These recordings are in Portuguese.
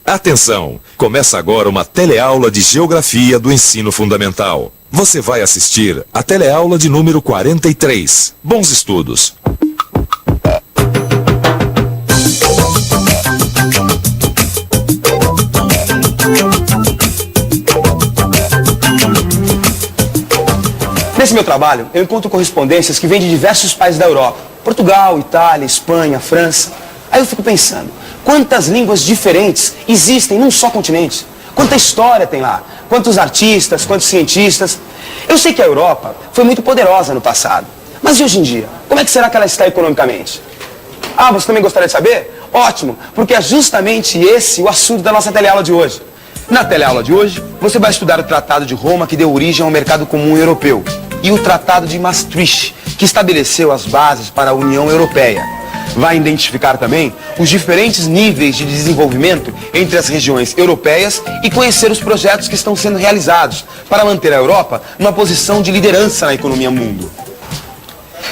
Atenção! Começa agora uma teleaula de Geografia do Ensino Fundamental. Você vai assistir a teleaula de número 43. Bons estudos! Nesse meu trabalho, eu encontro correspondências que vêm de diversos países da Europa. Portugal, Itália, Espanha, França. Aí eu fico pensando, quantas línguas diferentes existem num só continente? Quanta história tem lá? Quantos artistas, quantos cientistas? Eu sei que a Europa foi muito poderosa no passado. Mas e hoje em dia? Como é que será que ela está economicamente? Ah, você também gostaria de saber? Ótimo, porque é justamente esse o assunto da nossa teleaula de hoje. Na teleaula de hoje, você vai estudar o Tratado de Roma, que deu origem ao mercado comum europeu, e o Tratado de Maastricht, que estabeleceu as bases para a União Europeia. Vai identificar também os diferentes níveis de desenvolvimento entre as regiões europeias e conhecer os projetos que estão sendo realizados para manter a Europa numa posição de liderança na economia mundo.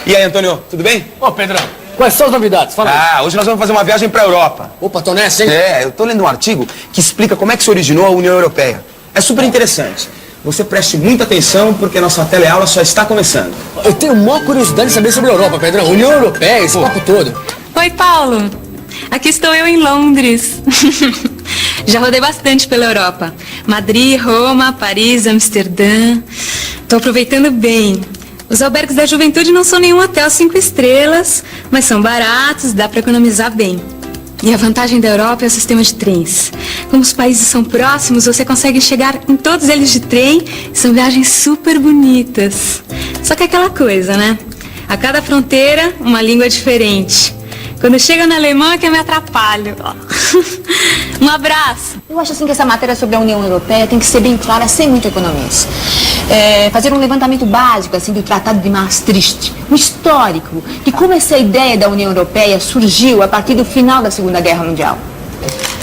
E aí, Antônio, tudo bem? Ô, Pedrão, quais são as novidades? Fala aí. Hoje nós vamos fazer uma viagem para a Europa. Opa, tô nessa, hein? Eu tô lendo um artigo que explica como é que se originou a União Europeia. É super interessante. Você preste muita atenção porque a nossa teleaula só está começando. Eu tenho maior curiosidade de saber sobre a Europa, Pedrão. União Europeia, esse papo todo. Oi, Paulo. Aqui estou eu em Londres. Já rodei bastante pela Europa. Madrid, Roma, Paris, Amsterdã. Tô aproveitando bem. Os albergues da juventude não são nenhum hotel 5 estrelas, mas são baratos, dá para economizar bem. E a vantagem da Europa é o sistema de trens. Como os países são próximos, você consegue chegar em todos eles de trem. São viagens super bonitas. Só que é aquela coisa, né? A cada fronteira, uma língua diferente. Quando chega na alemã é que eu me atrapalho. Um abraço. Eu acho assim que essa matéria sobre a União Europeia tem que ser bem clara, sem muito economia. Fazer um levantamento básico assim do Tratado de Maastricht, um histórico de como essa ideia da União Europeia surgiu a partir do final da Segunda Guerra Mundial.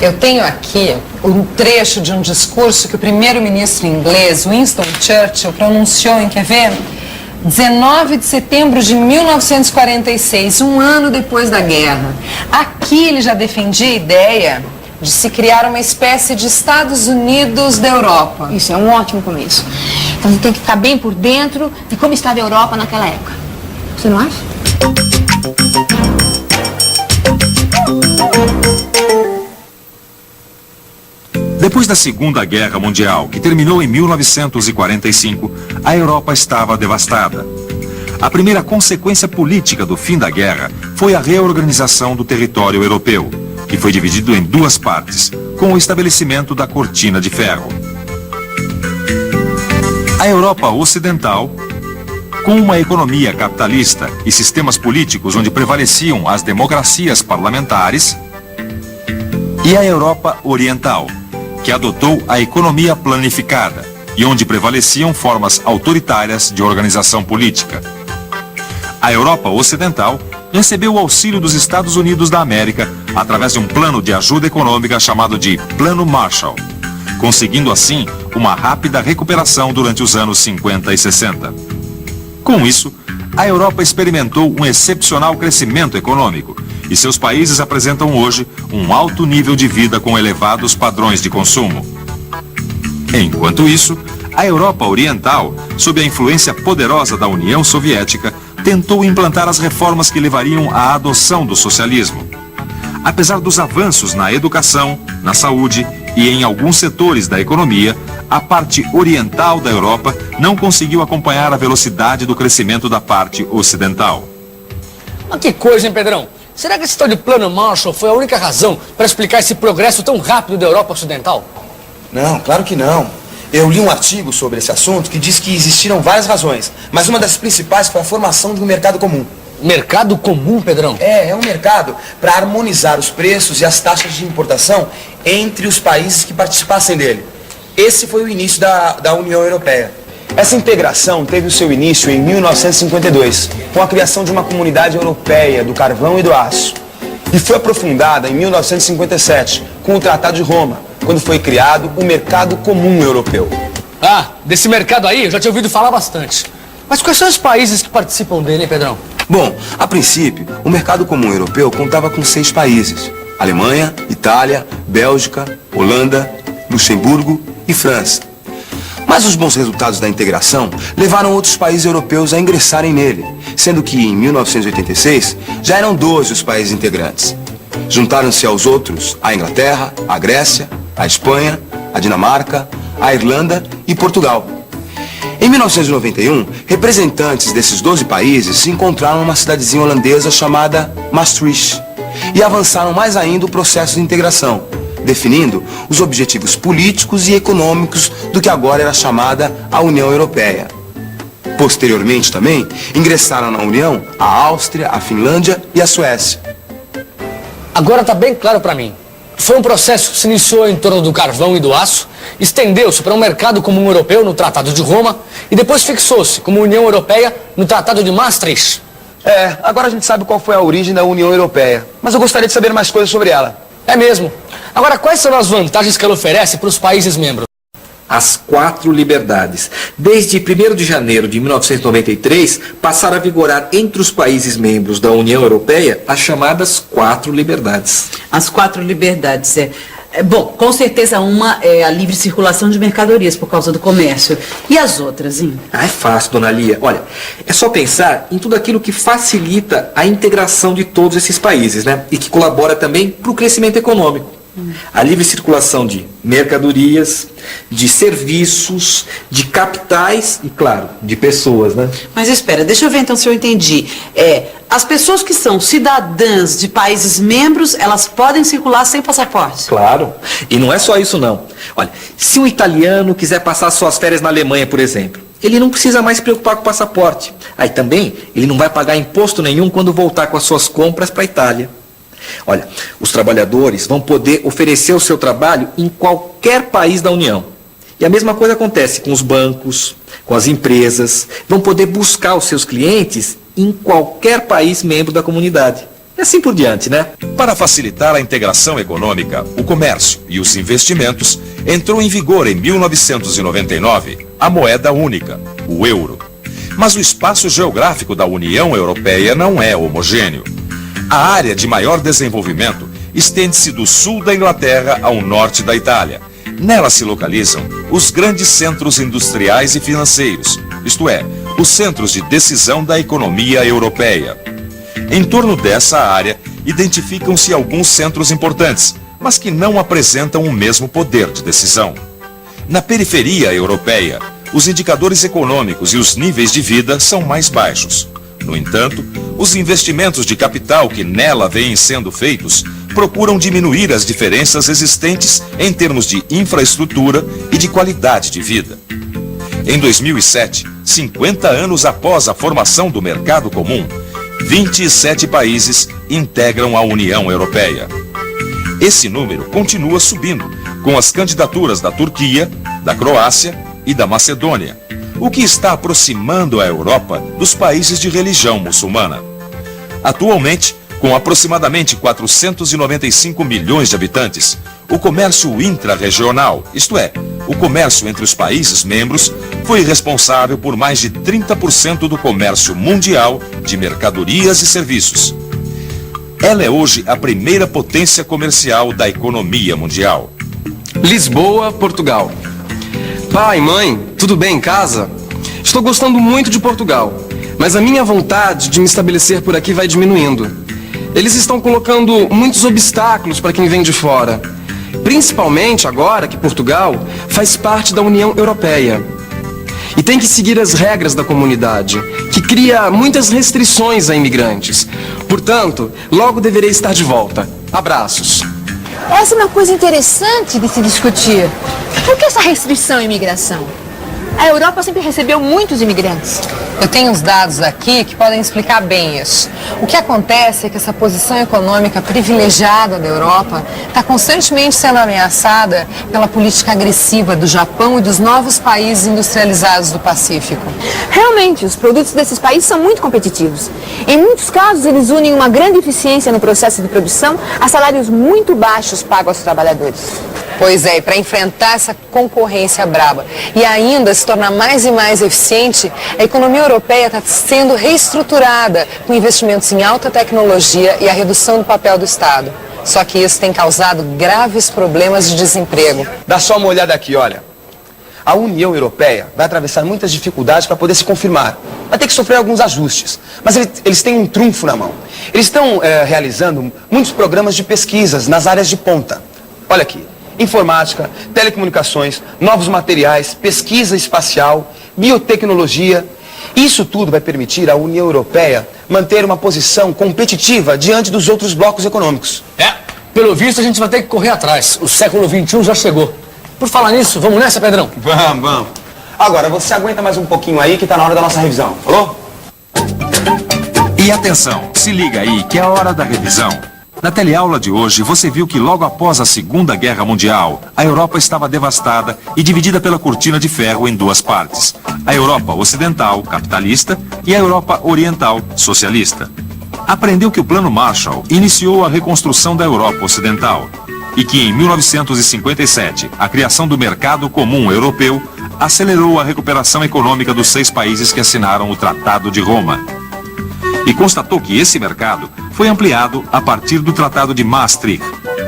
Eu tenho aqui um trecho de um discurso que o primeiro-ministro inglês, Winston Churchill, pronunciou em, quer ver? 19 de setembro de 1946, um ano depois da guerra. Aqui ele já defendia a ideia de se criar uma espécie de Estados Unidos da Europa. Isso é um ótimo começo. Então a gente tem que ficar bem por dentro de como estava a Europa naquela época. Você não acha? Depois da Segunda Guerra Mundial, que terminou em 1945, a Europa estava devastada. A primeira consequência política do fim da guerra foi a reorganização do território europeu, que foi dividido em duas partes, com o estabelecimento da Cortina de Ferro. A Europa Ocidental, com uma economia capitalista e sistemas políticos onde prevaleciam as democracias parlamentares, e a Europa Oriental, que adotou a economia planificada e onde prevaleciam formas autoritárias de organização política. A Europa Ocidental recebeu o auxílio dos Estados Unidos da América através de um plano de ajuda econômica chamado de Plano Marshall, conseguindo assim uma rápida recuperação durante os anos 50 e 60. Com isso, a Europa experimentou um excepcional crescimento econômico e seus países apresentam hoje um alto nível de vida com elevados padrões de consumo. Enquanto isso, a Europa Oriental, sob a influência poderosa da União Soviética, tentou implantar as reformas que levariam à adoção do socialismo. Apesar dos avanços na educação, na saúde e em alguns setores da economia, a parte oriental da Europa não conseguiu acompanhar a velocidade do crescimento da parte ocidental. Mas que coisa, hein, Pedrão? Será que esse tal de Plano Marshall foi a única razão para explicar esse progresso tão rápido da Europa Ocidental? Não, claro que não. Eu li um artigo sobre esse assunto que diz que existiram várias razões, mas uma das principais foi a formação de um mercado comum. Mercado comum, Pedrão? É um mercado para harmonizar os preços e as taxas de importação entre os países que participassem dele. Esse foi o início da União Europeia. Essa integração teve o seu início em 1952, com a criação de uma comunidade europeia do carvão e do aço. E foi aprofundada em 1957, com o Tratado de Roma, quando foi criado o Mercado Comum Europeu. Ah, desse mercado aí eu já tinha ouvido falar bastante. Mas quais são os países que participam dele, hein, Pedrão? Bom, a princípio, o Mercado Comum Europeu contava com 6 países. Alemanha, Itália, Bélgica, Holanda, Luxemburgo e França. Mas os bons resultados da integração levaram outros países europeus a ingressarem nele, sendo que em 1986 já eram 12 os países integrantes. Juntaram-se aos outros a Inglaterra, a Grécia, a Espanha, a Dinamarca, a Irlanda e Portugal. Em 1991, representantes desses 12 países se encontraram numa cidadezinha holandesa chamada Maastricht e avançaram mais ainda o processo de integração, definindo os objetivos políticos e econômicos do que agora era chamada a União Europeia. Posteriormente também, ingressaram na União a Áustria, a Finlândia e a Suécia. Agora está bem claro para mim. Foi um processo que se iniciou em torno do carvão e do aço, estendeu-se para um mercado comum europeu no Tratado de Roma e depois fixou-se como União Europeia no Tratado de Maastricht. Agora a gente sabe qual foi a origem da União Europeia, mas eu gostaria de saber mais coisas sobre ela. É mesmo. Agora, quais são as vantagens que ela oferece para os países membros? As 4 liberdades. Desde 1º de janeiro de 1993, passaram a vigorar entre os países membros da União Europeia as chamadas 4 liberdades. As 4 liberdades, bom, com certeza uma é a livre circulação de mercadorias por causa do comércio. E as outras, hein? É fácil, dona Lia. Olha, é só pensar em tudo aquilo que facilita a integração de todos esses países, né? E que colabora também para o crescimento econômico. A livre circulação de mercadorias, de serviços, de capitais e, claro, de pessoas, né? Mas espera, deixa eu ver então se eu entendi. As pessoas que são cidadãs de países membros, elas podem circular sem passaporte? Claro. E não é só isso, não. Olha, se um italiano quiser passar suas férias na Alemanha, por exemplo, ele não precisa mais se preocupar com o passaporte. Aí também, ele não vai pagar imposto nenhum quando voltar com as suas compras para a Itália. Olha, os trabalhadores vão poder oferecer o seu trabalho em qualquer país da União. E a mesma coisa acontece com os bancos, com as empresas. Vão poder buscar os seus clientes em qualquer país membro da comunidade. E assim por diante, né? Para facilitar a integração econômica, o comércio e os investimentos, entrou em vigor em 1999 a moeda única, o euro. Mas o espaço geográfico da União Europeia não é homogêneo. A área de maior desenvolvimento estende-se do sul da Inglaterra ao norte da Itália. Nela se localizam os grandes centros industriais e financeiros, isto é, os centros de decisão da economia europeia. Em torno dessa área, identificam-se alguns centros importantes, mas que não apresentam o mesmo poder de decisão. Na periferia europeia, os indicadores econômicos e os níveis de vida são mais baixos. No entanto, os investimentos de capital que nela vêm sendo feitos procuram diminuir as diferenças existentes em termos de infraestrutura e de qualidade de vida. Em 2007, 50 anos após a formação do mercado comum, 27 países integram a União Europeia. Esse número continua subindo, com as candidaturas da Turquia, da Croácia e da Macedônia, o que está aproximando a Europa dos países de religião muçulmana. Atualmente, com aproximadamente 495 milhões de habitantes, o comércio intra-regional, isto é, o comércio entre os países membros, foi responsável por mais de 30% do comércio mundial de mercadorias e serviços. Ela é hoje a primeira potência comercial da economia mundial. Lisboa, Portugal. Pai, mãe, tudo bem em casa? Estou gostando muito de Portugal, mas a minha vontade de me estabelecer por aqui vai diminuindo. Eles estão colocando muitos obstáculos para quem vem de fora, principalmente agora que Portugal faz parte da União Europeia e tem que seguir as regras da comunidade, que cria muitas restrições a imigrantes. Portanto, logo deverei estar de volta. Abraços. Essa é uma coisa interessante de se discutir. Por que essa restrição à imigração? A Europa sempre recebeu muitos imigrantes. Eu tenho uns dados aqui que podem explicar bem isso. O que acontece é que essa posição econômica privilegiada da Europa está constantemente sendo ameaçada pela política agressiva do Japão e dos novos países industrializados do Pacífico. Realmente, os produtos desses países são muito competitivos. Em muitos casos, eles unem uma grande eficiência no processo de produção a salários muito baixos pagos aos trabalhadores. Pois é, e para enfrentar essa concorrência braba e ainda se tornar mais e mais eficiente, a economia europeia está sendo reestruturada com investimentos em alta tecnologia e a redução do papel do Estado. Só que isso tem causado graves problemas de desemprego. Dá só uma olhada aqui, olha. A União Europeia vai atravessar muitas dificuldades para poder se confirmar. Vai ter que sofrer alguns ajustes. Mas eles têm um trunfo na mão. Eles estão realizando muitos programas de pesquisas nas áreas de ponta. Olha aqui. Informática, telecomunicações, novos materiais, pesquisa espacial, biotecnologia. Isso tudo vai permitir à União Europeia manter uma posição competitiva diante dos outros blocos econômicos. Pelo visto a gente vai ter que correr atrás. O século XXI já chegou. Por falar nisso, vamos nessa, Pedrão? Vamos. Agora, você aguenta mais um pouquinho aí que tá na hora da nossa revisão, falou? E atenção, se liga aí que é a hora da revisão. Na teleaula de hoje, você viu que logo após a Segunda Guerra Mundial, a Europa estava devastada e dividida pela cortina de ferro em duas partes. A Europa Ocidental, capitalista, e a Europa Oriental, socialista. Aprendeu que o Plano Marshall iniciou a reconstrução da Europa Ocidental e que em 1957, a criação do Mercado Comum Europeu acelerou a recuperação econômica dos 6 países que assinaram o Tratado de Roma. E constatou que esse mercado foi ampliado a partir do Tratado de Maastricht,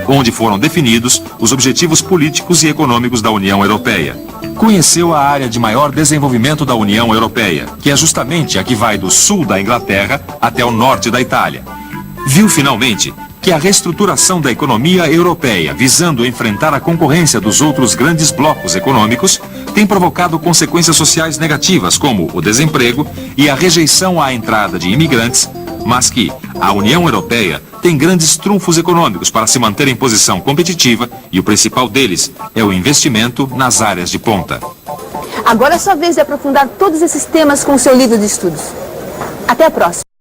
onde foram definidos os objetivos políticos e econômicos da União Europeia. Conheceu a área de maior desenvolvimento da União Europeia, que é justamente a que vai do sul da Inglaterra até o norte da Itália. Viu finalmente que a reestruturação da economia europeia, visando enfrentar a concorrência dos outros grandes blocos econômicos, tem provocado consequências sociais negativas, como o desemprego e a rejeição à entrada de imigrantes, mas que a União Europeia tem grandes trunfos econômicos para se manter em posição competitiva e o principal deles é o investimento nas áreas de ponta. Agora é sua vez de aprofundar todos esses temas com o seu livro de estudos. Até a próxima.